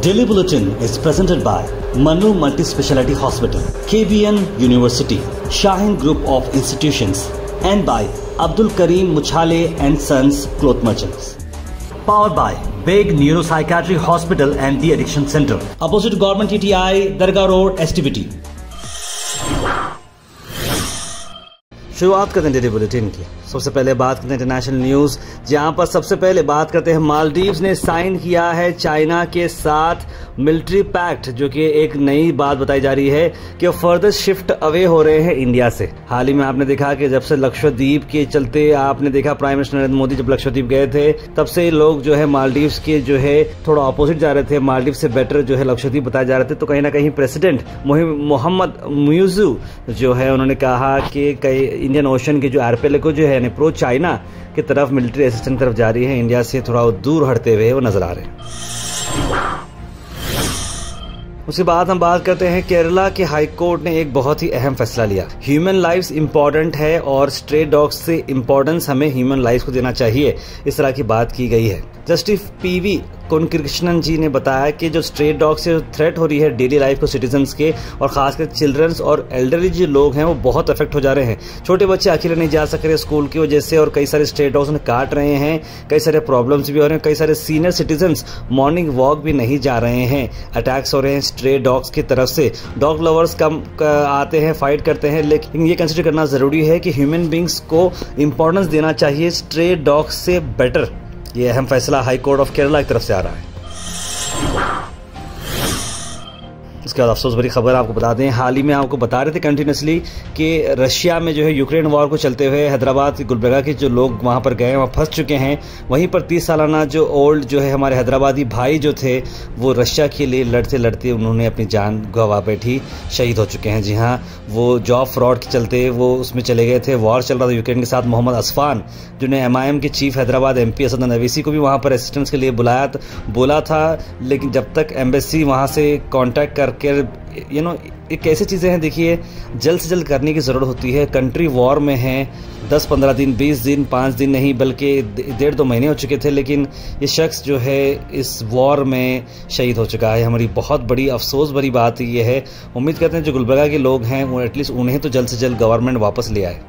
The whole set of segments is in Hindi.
Daily Bulletin is presented by Manu Multi-Speciality Hospital, KBN University, Shaheen Group of Institutions, and by Abdul Karim Muchale and Sons Cloth Merchants. Powered by Big Neuropsychiatry Hospital and The Addiction Center, opposite Government TTI, Dargah Road, STBT. शुरुआत करते हैं डेली बुलेटिन की। सबसे पहले बात करते हैं इंटरनेशनल न्यूज, जहां पर सबसे पहले बात करते हैं मालदीव्स ने साइन किया है चाइना के साथ मिलिट्री पैक्ट, जो कि एक नई बात बताई जा रही है कि वो फर्दर शिफ्ट अवे हो रहे हैं इंडिया से। हाल ही में आपने देखा कि जब से लक्षद्वीप के चलते आपने देखा प्राइम मिनिस्टर नरेंद्र मोदी जब लक्षद्वीप गए थे, तब से लोग जो है मालदीव्स के जो है थोड़ा अपोजिट जा रहे थे, मालदीव से बेटर जो है लक्षद्वीप बताए जा रहे थे। तो कहीं ना कहीं प्रेसिडेंट मोहम्मद मुइज़ू जो है उन्होंने कहा कि कई इंडियन ओशन के जो आर्किपेलागो जो है अप्रोच चाइना की तरफ मिलिट्री असिस्टेंस की तरफ जा रही है, इंडिया से थोड़ा दूर हटते हुए वो नजर आ रहे हैं। उसके बाद हम बात करते हैं केरला के हाई कोर्ट ने एक बहुत ही अहम फैसला लिया। ह्यूमन लाइफ्स इंपॉर्टेंट है और स्ट्रे डॉग्स से इंपॉर्टेंस हमें ह्यूमन लाइफ को देना चाहिए, इस तरह की बात की गई है। जस्टिस पीवी कोनकृष्णन जी ने बताया कि जो स्ट्रे डॉग से थ्रेट हो रही है डेली लाइफ को सिटीजन्स के, और खासकर चिल्ड्रंस और एल्डरली जो लोग हैं वो बहुत अफेक्ट हो जा रहे हैं। छोटे बच्चे अकेले नहीं जा सक रहे स्कूल की वजह से, और कई सारे स्ट्रे डॉग्स उन्हें काट रहे हैं, कई सारे प्रॉब्लम्स भी हो रहे हैं, कई सारे सीनियर सिटीजन्स मॉर्निंग वॉक भी नहीं जा रहे हैं, अटैक्स हो रहे हैं स्ट्रे डॉग्स की तरफ से। डॉग लवर्स कम आते हैं, फाइट करते हैं, लेकिन ये कंसिडर करना जरूरी है कि ह्यूमन बींग्स को इंपॉर्टेंस देना चाहिए स्ट्रे डॉग्स से बेटर। ये अहम फैसला हाई कोर्ट ऑफ केरला की तरफ से आ रहा है। इसके बाद अफसोस भरी खबर आपको बता दें, हाल ही में आपको बता रहे थे कंटिन्यूसली कि रशिया में जो है यूक्रेन वॉर को चलते हुए हैदराबाद गुलबर्गा के जो लोग वहां पर गए, वहां फंस चुके हैं। वहीं पर 30 सालाना जो ओल्ड जो है हमारे हैदराबादी भाई जो थे, वो रशिया के लिए लड़ते लड़ते उन्होंने अपनी जान गंवा बैठी, शहीद हो चुके हैं। जी हाँ, वो जॉब फ्रॉड के चलते वो उसमें चले गए थे। वॉर चल रहा था यूक्रेन के साथ। मोहम्मद असफान जिन्हें MIM के चीफ हैदराबाद MP असद नवीसी को भी वहां पर असिस्टेंस के लिए बोला था, लेकिन जब तक एम्बेसी वहां से कॉन्टैक्ट करके एक ऐसी चीज़ें हैं, देखिए जल्द से जल्द करने की ज़रूरत होती है। कंट्री वॉर में है, 10-15 दिन, 20 दिन, 5 दिन नहीं बल्कि 1.5-2 महीने हो चुके थे, लेकिन ये शख्स जो है इस वॉर में शहीद हो चुका है। हमारी बहुत बड़ी अफसोस भरी बात ये है। उम्मीद करते हैं जो गुलबर्गा के लोग हैं वो एटलीस्ट उन्हें तो जल्द से जल्द गवर्नमेंट वापस ले आए।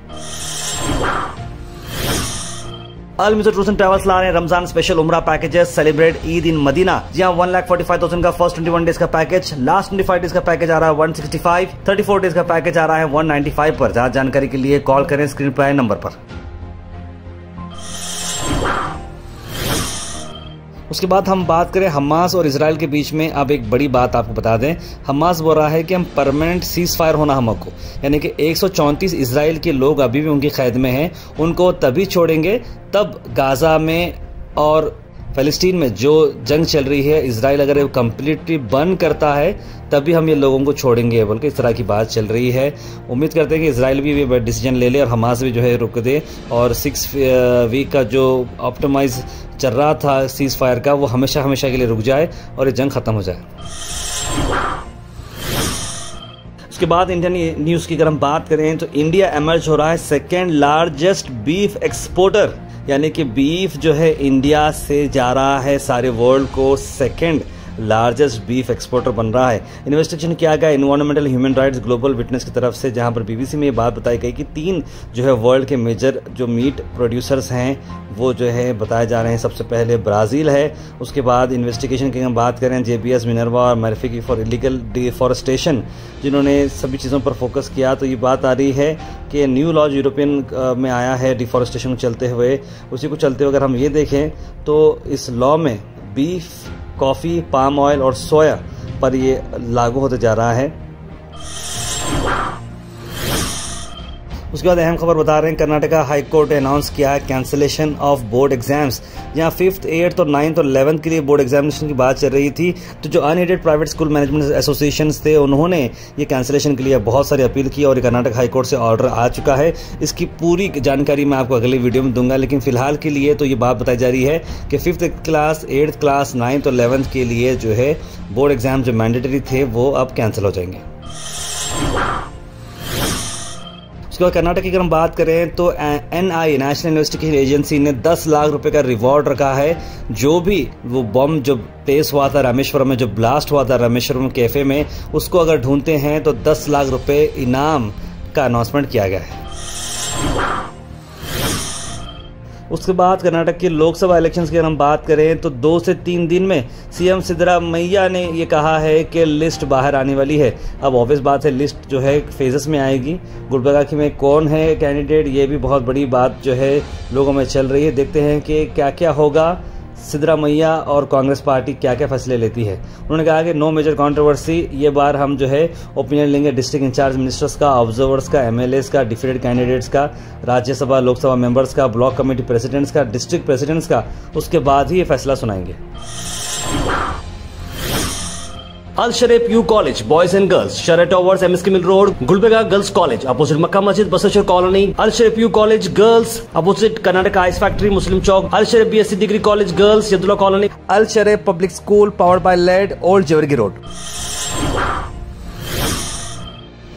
Al Mizar tours and travels ला रहे हैं रमजान स्पेशल उमरा packages, celebrate Eid in Medina. जी हाँ, 1,45,000 का फर्स्ट 21 डेज का पैकेज, लास्ट 25 डेज का पैकेज आ रहा है 165, 34 डेज का पैकेज आ रहा है 195 पर। ज्यादा जानकारी के लिए कॉल करें स्क्रीन पर आए नंबर पर। उसके बाद हम बात करें हमास और इजराइल के बीच में। अब एक बड़ी बात आपको बता दें, हमास बोल रहा है कि हम परमानेंट सीज फायर होना हमको, यानी कि 134 इजराइल के लोग अभी भी उनकी कैद में हैं, उनको तभी छोड़ेंगे तब गाजा में और फ़लस्तीन में जो जंग चल रही है, इजराइल अगर कम्प्लीटली बंद करता है तभी हम ये लोगों को छोड़ेंगे, बल्कि इस तरह की बात चल रही है। उम्मीद करते हैं कि इजराइल भी ये डिसीजन ले ले और हमास भी जो है रुक दे, और 6 वीक का जो ऑप्टिमाइज चल रहा था सीज फायर का, वो हमेशा के लिए रुक जाए और ये जंग खत्म हो जाए। उसके बाद इंडियन न्यूज़ की अगर हम बात करें तो इंडिया एमर्ज हो रहा है सेकेंड लार्जेस्ट बीफ एक्सपोर्टर, यानी कि बीफ जो है इंडिया से जा रहा है सारे वर्ल्ड को, सेकेंड लार्जेस्ट बीफ एक्सपोर्टर बन रहा है। इन्वेस्टिगेशन किया गया environmental human rights global witness की तरफ से, जहां पर BBC में ये बात बताई गई कि 3 जो है वर्ल्ड के मेजर जो मीट प्रोड्यूसर्स हैं वो जो है बताए जा रहे हैं। सबसे पहले ब्राज़ील है, उसके बाद इन्वेस्टिगेशन की हम बात करें JBS, मिनर्वा और मर्फी फॉर इलीगल डिफॉरेस्टेशन, जिन्होंने सभी चीज़ों पर फोकस किया। तो ये बात आ रही है कि न्यू लॉज यूरोपियन में आया है डिफॉरेस्टेशन को चलते हुए। उसी को चलते हुए अगर हम ये देखें तो इस लॉ में बीफ, कॉफ़ी, पाम ऑयल और सोया पर ये लागू होते जा रहा है। उसके बाद अहम खबर बता रहे हैं, कर्नाटका हाई कोर्ट ने अनाउंस किया है कैंसिलेशन ऑफ बोर्ड एग्जाम्स। जहां 5th, 8th और 9th और 11th के लिए बोर्ड एग्जामिनेशन की बात चल रही थी, तो जो unaided private school management associations थे उन्होंने ये कैंसिलेशन के लिए बहुत सारी अपील की और कर्नाटक हाई कोर्ट से ऑर्डर आ चुका है। इसकी पूरी जानकारी मैं आपको अगले वीडियो में दूंगा, लेकिन फिलहाल के लिए तो ये बात बताई जा रही है कि 5th class, 8th class, 9th और 11th के लिए जो है बोर्ड एग्जाम जो मैंडेटरी थे वो अब कैंसिल हो जाएंगे। उसके बाद कर्नाटक की अगर हम बात करें तो NI नेशनल इन्वेस्टिगेशन एजेंसी ने 10 लाख रुपए का रिवॉर्ड रखा है। जो भी वो बम जो प्लेस हुआ था रामेश्वरम में, जो ब्लास्ट हुआ था रामेश्वरम कैफे में, उसको अगर ढूंढते हैं तो 10 लाख रुपए इनाम का अनाउंसमेंट किया गया है। उसके बाद कर्नाटक के लोकसभा इलेक्शंस की अगर हम बात करें तो 2 से 3 दिन में सीएम सिद्धरामैया ने ये कहा है कि लिस्ट बाहर आने वाली है। अब ऑब्वियस बात है, लिस्ट जो है फेजेस में आएगी। गुलबर्गा में कौन है कैंडिडेट, ये भी बहुत बड़ी बात जो है लोगों में चल रही है। देखते हैं कि क्या क्या होगा, सिद्धरामैया और कांग्रेस पार्टी क्या क्या फैसले लेती है। उन्होंने कहा कि नो मेजर कंट्रोवर्सी, ये बार हम जो है ओपिनियन लेंगे डिस्ट्रिक्ट इंचार्ज मिनिस्टर्स का, ऑब्जर्वर्स का, MLAs का, डिफीटेड कैंडिडेट्स का, राज्यसभा लोकसभा मेंबर्स का, ब्लॉक कमेटी प्रेसिडेंट्स का, डिस्ट्रिक्ट प्रेसिडेंट्स का। उसके बाद ही ये फैसला सुनाएंगे। Al Sharif U college boys and girls, शरय towers, MSK mill road, Gulbarga girls college opposite Makka Masjid, Basaveshwar colony. Al Sharif U college girls opposite Karnataka ice factory, Muslim Chowk. Al Sharif BSc degree college girls, Yadulla colony. Al Sharif public school powered by led, old Jewargi road.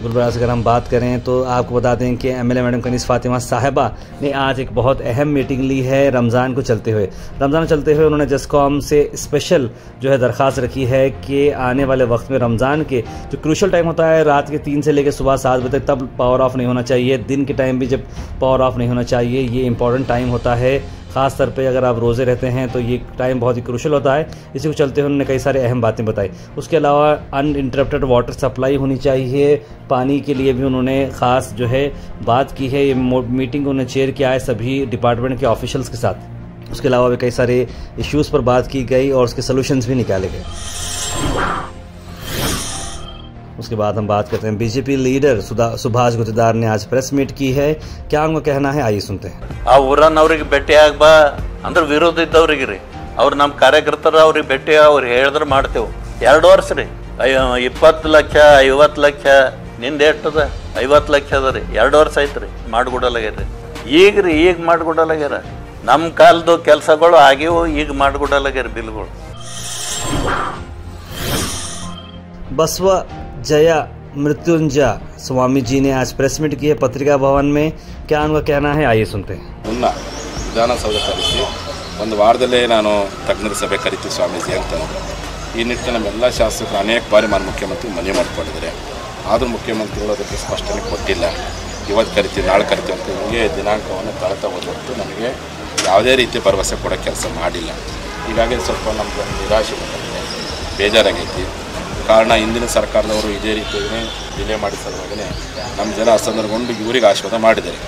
Gulbarga से अगर हम बात करें तो आपको बता दें कि MLA मैडम कनीज़ फातिमा साहिबा ने आज एक बहुत अहम मीटिंग ली है रमज़ान को चलते हुए। रमज़ान चलते हुए उन्होंने जस्कॉम से स्पेशल जो है दरख्वास्त रखी है कि आने वाले वक्त में रमज़ान के जो क्रूशल टाइम होता है रात के 3 से लेकर सुबह 7 बजे तक, तब पावर ऑफ नहीं होना चाहिए। दिन के टाइम भी जब पावर ऑफ नहीं होना चाहिए, ये इंपॉर्टेंट टाइम होता है। ख़ास तौर पे अगर आप रोज़े रहते हैं तो ये टाइम बहुत ही क्रूशल होता है। इसी को चलते हुए उन्होंने कई सारे अहम बातें बताई। उसके अलावा अनइंटरप्टेड वाटर सप्लाई होनी चाहिए, पानी के लिए भी उन्होंने ख़ास जो है बात की है। ये मीटिंग उन्होंने चेयर किया है सभी डिपार्टमेंट के ऑफिशियल्स के साथ। उसके अलावा भी कई सारे इश्यूज़ पर बात की गई और उसके सोल्यूशंस भी निकाले गए। उसके बाद हम बात करते हैं बीजेपी लीडर सुभाष गुत्तेदार ने आज प्रेस मीट की है। क्या उनका कहना है, आइए सुनते हैं। आ ಊರನ್ನವರಿಗೆ ಭೇಟಿಯಾಗ ಬಾ ಅಂದ್ರೆ ವಿರೋಧ ಇದ್ದವರಿಗೆ ರೀ, ಅವ್ರು ನಮ್ಮ ಕಾರ್ಯಕರ್ತರ ಅವ್ರಿಗೆ ಭೇಟಿ ಅವ್ರು ಹೇಳಿದ್ರೆ ಮಾಡ್ತೇವೆ। 2 ವರ್ಷ ರೀ, 20 ಲಕ್ಷ 50 ಲಕ್ಷ ನಿಂದ ಎಷ್ಟದ 50 ಲಕ್ಷ ಅದ ರೀ, 2 ವರ್ಷ ಆಯ್ತು ರೀ, ಮಾಡ್ಕೊಡಲಾಗ್ಯಾರ ಈಗ ಮಾಡ್ಕೊಡಲಾಗ್ಯಾರ। ನಮ್ಮ ಕಾಲದ ಕೆಲಸಗಳು ಆಗಿವು, ಈಗ ಮಾಡ್ಕೊಡಲಾಗ್ಯಾರ ಬಿಲ್ಗಳು। बसव जया मृत्युंजय स्वामी जी ने आज प्रेस मीट की है पत्रिका भवन में। क्या उनका कहना है, आइए सुनते हैं। ಮುನ್ನ ವಿಧಾನಸೌಧ ಕರೆಸಿ ಒಂದು ವಾರದಲ್ಲೇ ನಾನು ತಜ್ಞರ ಸಭೆ ಕರಿತೀವಿ ಸ್ವಾಮೀಜಿ ಅಂತಂದು ಈ ನಿಟ್ಟಿನಲ್ಲಿ ನಮ್ಮೆಲ್ಲ ಶಾಸಕರು ಅನೇಕ ಬಾರಿ ಮಾನ್ಯ ಮುಖ್ಯಮಂತ್ರಿ ಮನವಿ ಮಾಡಿಕೊಂಡಿದ್ದಾರೆ। ಆದರೂ ಮುಖ್ಯಮಂತ್ರಿಗಳು ಅದಕ್ಕೆ ಸ್ಪಷ್ಟನೆ ಕೊಟ್ಟಿಲ್ಲ। ಇವತ್ತು ಕರಿತೀವಿ, ನಾಳೆ ಕರಿತೀವಿ ಅಂತ ಹಿಂಗೆ ದಿನಾಂಕವನ್ನು ತಳ್ತಾ ಹೋದೊತ್ತು ನಮಗೆ ಯಾವುದೇ ರೀತಿ ಭರವಸೆ ಕೊಡೋ ಕೆಲಸ ಮಾಡಿಲ್ಲ। ಹೀಗಾಗಿ ಸ್ವಲ್ಪ ನಮ್ಗೆ ನಿರಾಶೆ ಬಂದಿದೆ, ಬೇಜಾರಾಗೈತಿ। ಕಾರಣ ಹಿಂದಿನ ಸರ್ಕಾರದವರು ಇದೇ ರೀತಿಯೇ ಡಿಲೇ ಮಾಡಿದ ಸಲುವಾಗಿಯೇ ನಮ್ಮ ಜನ ಅಸಂದರ್ಭಗೊಂಡು ಇವರಿಗೆ ಆಶೀರ್ವಾದ ಮಾಡಿದ್ದಾರೆ।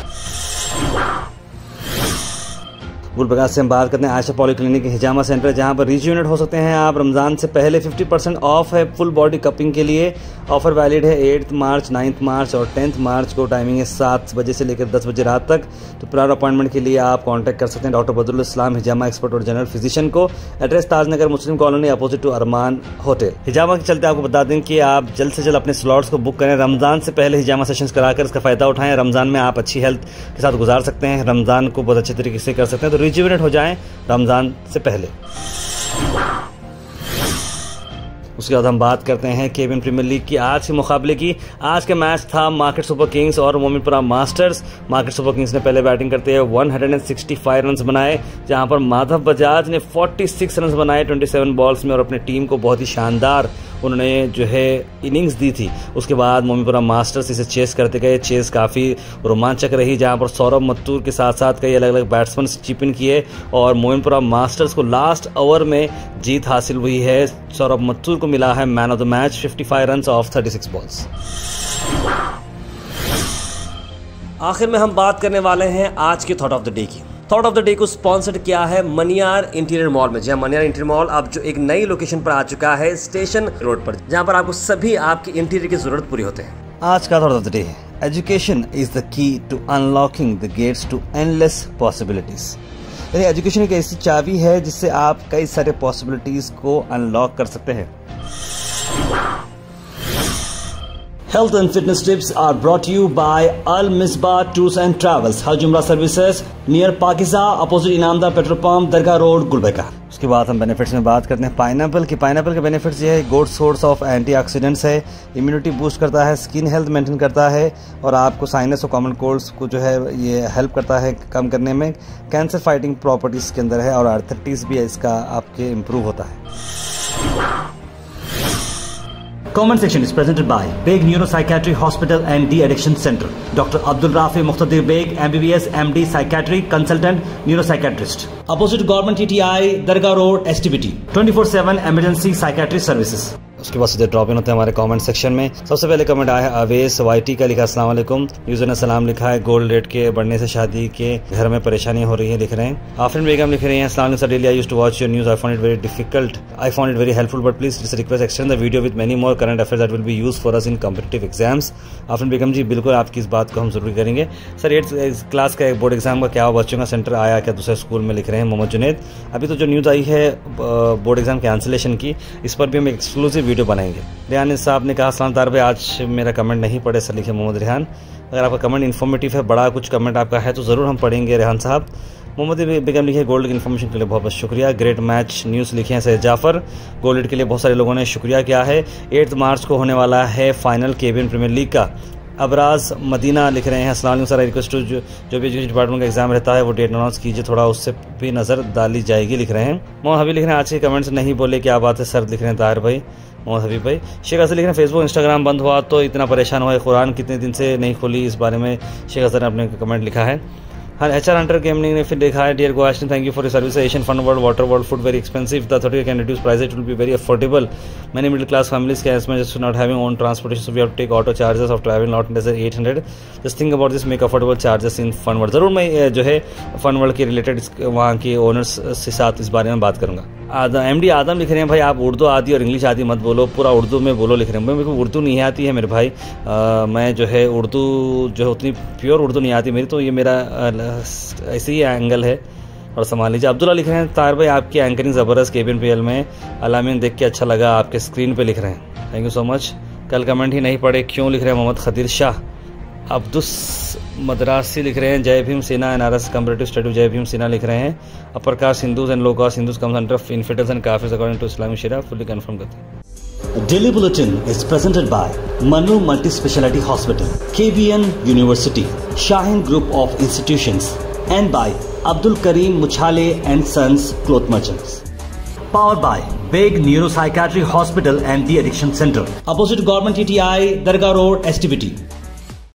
गुलबर्गा से हम बात करते हैं आशा पॉलीक्लिनिक हिजामा सेंटर, जहां पर रीयूनिट हो सकते हैं आप रमज़ान से पहले। 50% ऑफ है फुल बॉडी कपिंग के लिए। ऑफर वैलिड है 8 मार्च, 9 मार्च और 10 मार्च को। टाइमिंग है 7 बजे से लेकर 10 बजे रात तक। तो प्रायर अपॉइंटमेंट के लिए आप कांटेक्ट कर सकते हैं डॉक्टर बदरुल इस्लाम हिजामा एक्सपर्ट और जनरल फिजिशियन को। Address Tajnagar Muslim colony opposite to Arman hotel हिजामा के। चलते आपको बता दें कि आप जल्द से जल्द अपने स्लॉट्स को बुक करें। रमज़ान से पहले हिजामा सेशंस कराकर इसका फ़ायदा उठाएं। रमज़ान में आप अच्छी हेल्थ के साथ गुजार सकते हैं, रमज़ान को बहुत अच्छे तरीके से कर सकते हैं। तो रिज्यूविनेट हो जाएं रमज़ान से पहले। उसके बाद हम बात करते हैं केबिन प्रीमियर लीग की आज के मुकाबले की। आज का मैच था मार्केट सुपर किंग्स और Mominpura masters. Market super Kings ने पहले बैटिंग करते हुए 165 रन्स बनाए, जहां पर माधव बजाज ने 46 रन्स बनाए 27 बॉल्स में और अपनी टीम को बहुत ही शानदार उन्होंने जो है इनिंग्स दी थी। उसके बाद मोमिनपुरा मास्टर्स इसे चेस करते गए। चेस काफ़ी रोमांचक रही, जहां पर सौरभ मत्तूर के साथ साथ कई अलग अलग बैट्समैन चिप इन किए और मोमिनपुरा मास्टर्स को लास्ट ओवर में जीत हासिल हुई है। सौरभ मत्तूर को मिला है man of the match, 55 runs off 36 balls. आखिर में हम बात करने वाले हैं आज के थॉट ऑफ द डे की। थॉट ऑफ द डे को स्पॉन्सर्ड किया है मनियार इंटीरियर मॉल में। जहां मनियार इंटीरियर मॉल अब जो एक नई लोकेशन पर आ चुका है स्टेशन रोड पर, जहां पर आपको सभी आपकी इंटीरियर की जरूरत पूरी होते हैं। आज का थॉट ऑफ द डे है education is the key to unlocking the gates to endless possibilities. यानी एजुकेशन एक ऐसी चाबी है जिससे आप कई सारे पॉसिबिलिटीज को अनलॉक कर सकते हैं। Health and fitness tips are brought to you by Al Misbah Tours and Travels, Hajj Umrah Services, near Pakiza, opposite Inamda Petrol Pump, Dargah Road, Gulbarga. उसके बाद हम बेनिफिट्स में बात करते हैं पाइनएप्पल के बेनिफिट्स ये है गुड सोर्स ऑफ एंटीऑक्सीडेंट्स है, इम्यूनिटी बूस्ट करता है, स्किन हेल्थ मेंटेन करता है और आपको साइनस और कॉमन कोल्ड्स को जो है ये हेल्प करता है कम करने में। कैंसर फाइटिंग प्रॉपर्टीज़ के अंदर है और आर्थराइटिस भी इसका आपके इम्प्रूव होता है। Comment section is presented by Beg Neuropsychiatry Hospital and De-Addiction Center. Dr. Abdul Rafi Muqtadir Beg, MBBS, MD, Psychiatry, Consultant, Neuropsychiatrist. Opposite Government TTI, Dargah Road, STBT. 24/7 Emergency Psychiatry Services. उसके बाद सीधे ड्रॉप इन होते हैं हमारे कमेंट सेक्शन में। सबसे पहले कमेंट आया है अवेश वाईटी का, लिखा अस्सलाम वालेकुम, यूजर ने सलाम लिखा है, गोल्ड रेट के बढ़ने से शादी के घर में परेशानी हो रही है लिख रहे हैं। आफरीन बेगम लिख रही हैं अस्सलाम वालेकुम sir, daily I used to watch your news, I found it very difficult, I found it very helpful but please request extend the video with many more current affairs that will be use for us in competitive exams. Afreen Begum ji बिल्कुल आपकी इस बात को हम जरूर करेंगे। सर 8th क्लास का बोर्ड एग्जाम का क्या बच्चों का सेंटर आया क्या दूसरे स्कूल में लिख रहे हैं मोहम्मद जुनैद। अभी तो जो न्यूज़ आई है बोर्ड एग्जाम कैंसिलेशन की, इस पर भी हम एक्सक्लूसिव वीडियो बनाएंगे। रेहान साहब ने कहा अस्सलाम तार भाई आज मेरा कमेंट नहीं पढ़े सर, लिखे मोहम्मद रेहान। अगर आपका कमेंट इन्फॉर्मेटिव है, बड़ा कुछ कमेंट आपका है तो ज़रूर हम पढ़ेंगे रेहान साहब। मोहम्मद बेगम लिखे गोल्ड की इन्फॉर्मेशन के लिए बहुत बहुत शुक्रिया। ग्रेट मैच न्यूज़ लिखे हैं सैयद जाफ़र, गोल्ड के लिए बहुत सारे लोगों ने शुक्रिया किया है। 8 मार्च को होने वाला है फाइनल KBN प्रीमियर लीग का। अबराज मदीना लिख रहे हैं अस्सलाम वालेकुम सर, रिक्वेस्ट टू जो भी एजुकेशन डिपार्टमेंट का एग्जाम रहता है वो डेट अनाउंस कीजिए, थोड़ा उससे भी नज़र डाली जाएगी लिख रहे हैं। मोहम्मद हबीब लिख रहे हैं आज के कमेंट्स नहीं बोले क्या बात है सर, लिख रहे हैं ताहिर भाई। मोहम्मद हबीब भाई शेख अजहर लिख रहे हैं फेसबुक इंस्टाग्राम बंद हुआ तो इतना परेशान हुआ है, कुरान कितने दिन से नहीं खुली, इस बारे में शेख अजहर ने अपने कमेंट लिखा है। हाँ HR हंटर गेमिंग ने फिर देखा है, डियर गोआस्टिन thank you for your service, Asian fun world water world food very expensive, the authority can reduce price, it will be very affordable, many middle class families can just not having own transportation, so we have to take auto charges of travel not less than 800, just think about this, make affordable charges in fun world. जरूर मैं जो है फन वर्ल्ड के रिलेटेड वहाँ के ओनर्स के साथ इस बारे में बात करूँगा। MD आदम लिख रहे हैं भाई आप उर्दू आदि और इंग्लिश आदि मत बोलो, पूरा उर्दू में बोलो लिख रहे हैं। मेरे को उर्दू नहीं आती है मेरे भाई, मैं जो है उर्दू जो है उतनी प्योर उर्दू नहीं आती मेरी, तो ये मेरा ऐसे ही एंगल है और संभाल लीजिए। अब्दुल्ला लिख रहे हैं तार भाई आपकी एंकरिंग ज़बरदस्त KBN PL में, अलामीन देख के अच्छा लगा, आपके स्क्रीन पे लिख रहे हैं, थैंक यू सो मच। कल कमेंट ही नहीं पढ़े क्यों लिख रहे हैं मोहम्मद खदीर शाह। अब्दुस मद्रासी लिख रहे हैं जय भीम सेना NRS कंपैरेटिव स्टडी जय भीम सेना लिख रहे हैं, upper caste Hindus and low caste Hindus comes under infidels and kafirs according to Islamic sharia, fully confirm करते हैं। Daily Bulletin is presented by Manu Multi Speciality Hospital, KBN University, Shaheen Group of Institutions, and by Abdul Karim Muchale and Sons Cloth Merchants. Powered by Beg Neuropsychiatry Hospital and De-Addiction Center, opposite Government TTI, Dargah Road, STBT.